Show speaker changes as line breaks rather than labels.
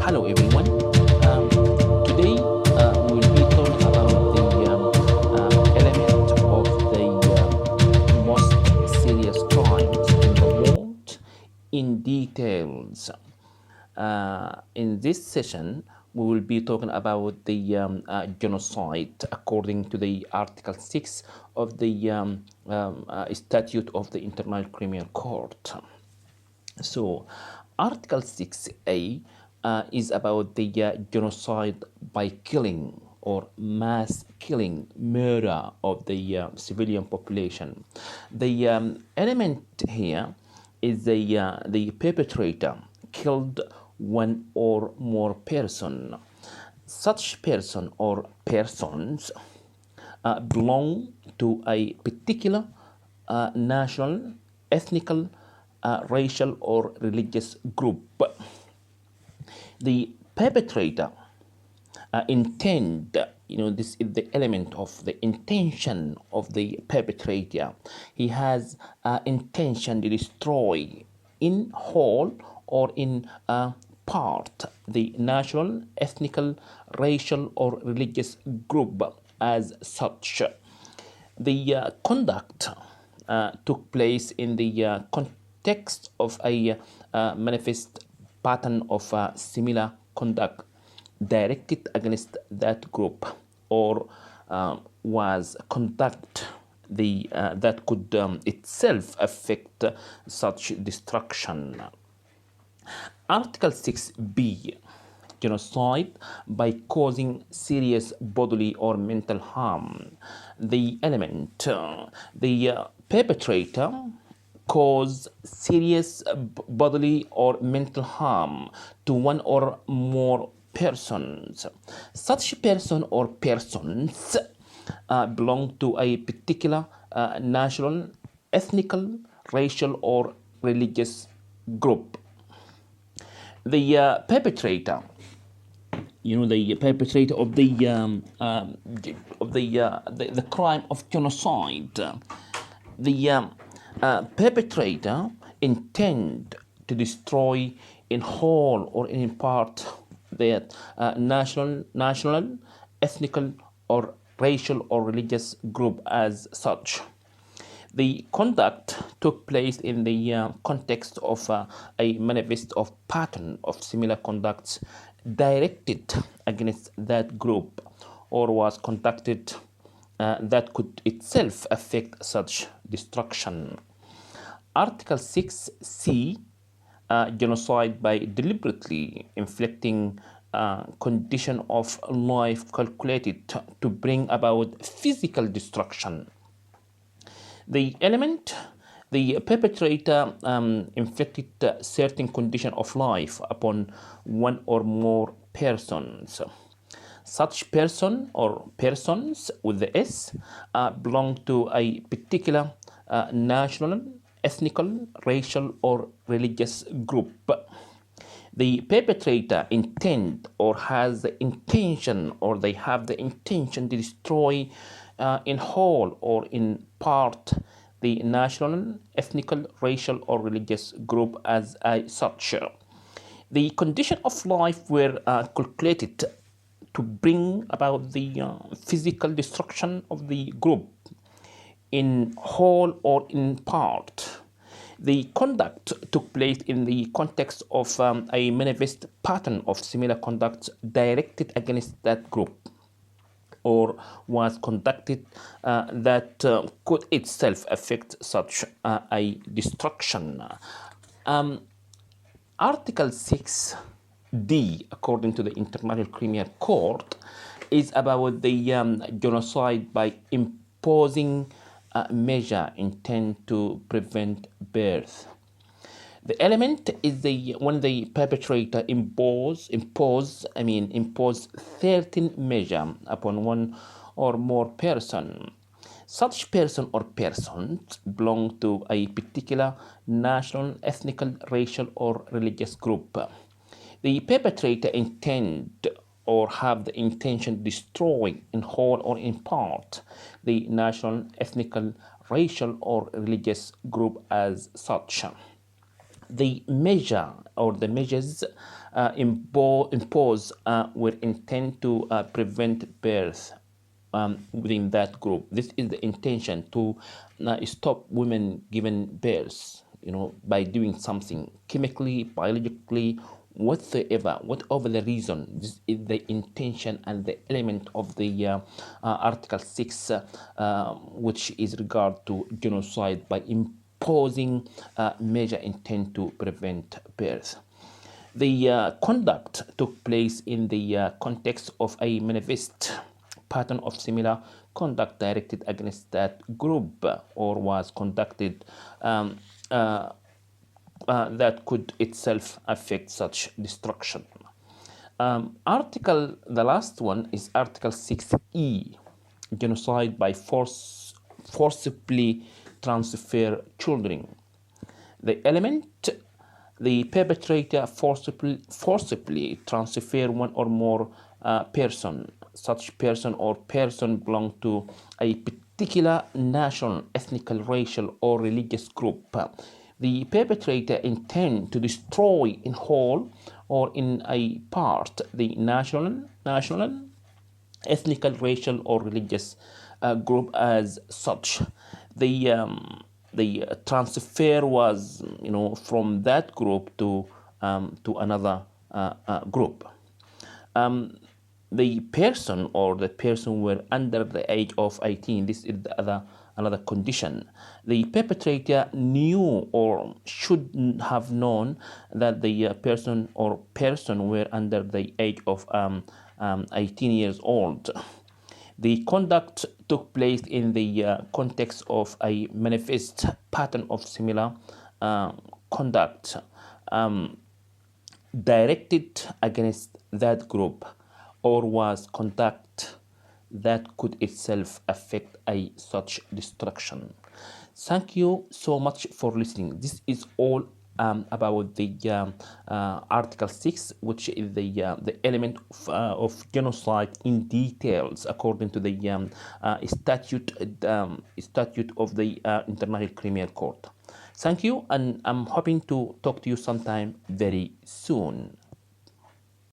Hello everyone. Today we'll be talking about the element of the most serious crimes in the world in details. In this session, we will be talking about the genocide according to the Article 6 of the Statute of the International Criminal Court. So, Article 6A is about the genocide by killing or mass killing, murder of the civilian population. The element here is the perpetrator killed one or more person. Such person or persons belong to a particular national, ethnical, racial or religious group. The perpetrator intend, this is the element of the intention of the perpetrator. He has intention to destroy in whole or in part the national, ethnical, racial or religious group as such. The conduct took place in the context of a manifest pattern of similar conduct directed against that group or was conduct that could itself affect such destruction. Article 6b, genocide by causing serious bodily or mental harm. The element, the perpetrator cause serious bodily or mental harm to one or more persons. Such person or persons belong to a particular national, ethnical, racial or religious group. The perpetrator, the perpetrator of the crime of genocide, the perpetrator intend to destroy in whole or in part their national, ethnical or racial or religious group as such. The conduct took place in the context of a manifest of pattern of similar conducts directed against that group or was conducted that could itself affect such destruction. Article 6c, genocide by deliberately inflicting condition of life calculated to bring about physical destruction. The element, the perpetrator inflicted certain condition of life upon one or more persons. Such person or persons with the S belong to a particular national, ethnical, racial or religious group. The perpetrator intend or has the intention or they have the intention to destroy in whole or in part the national, ethnical, racial or religious group as such. The condition of life were calculated to bring about the physical destruction of the group in whole or in part. The conduct took place in the context of a manifest pattern of similar conducts directed against that group or was conducted that could itself affect such a destruction. Article 6D, according to the International Criminal Court, is about the genocide by imposing a measure intended to prevent birth. The element is when the perpetrator impose certain measure upon one or more person. Such person or persons belong to a particular national, ethnical, racial or religious group. The perpetrator intend or have the intention to destroy in whole or in part the national, ethnical, racial or religious group as such. the measure or the measures imposed were intended to prevent birth within that group. This is the intention to stop women giving birth, by doing something chemically, biologically, whatever the reason. This is the intention and the element of the Article 6, which is regard to genocide by imposing measure intent to prevent birth. The conduct took place in the context of a manifest pattern of similar conduct directed against that group, or was conducted that could itself affect such destruction. The last one is Article 6E, genocide by forcibly transfer children. The element: the perpetrator forcibly transfer one or more person. Such person or person belong to a particular national, ethnic, racial, or religious group. The perpetrator intend to destroy in whole or in a part the national, ethnic, racial, or religious group as such. The transfer was, from that group to another group. The person or the person were under the age of 18. This is another condition. The perpetrator knew or should have known that the person or person were under the age of 18 years old. The conduct took place in the context of a manifest pattern of similar conduct directed against that group, or was conduct that could itself affect such destruction. Thank you so much for listening. This is all about the Article 6, which is the element of genocide in details according to the statute of the International Criminal Court. Thank you, and I'm hoping to talk to you sometime very soon.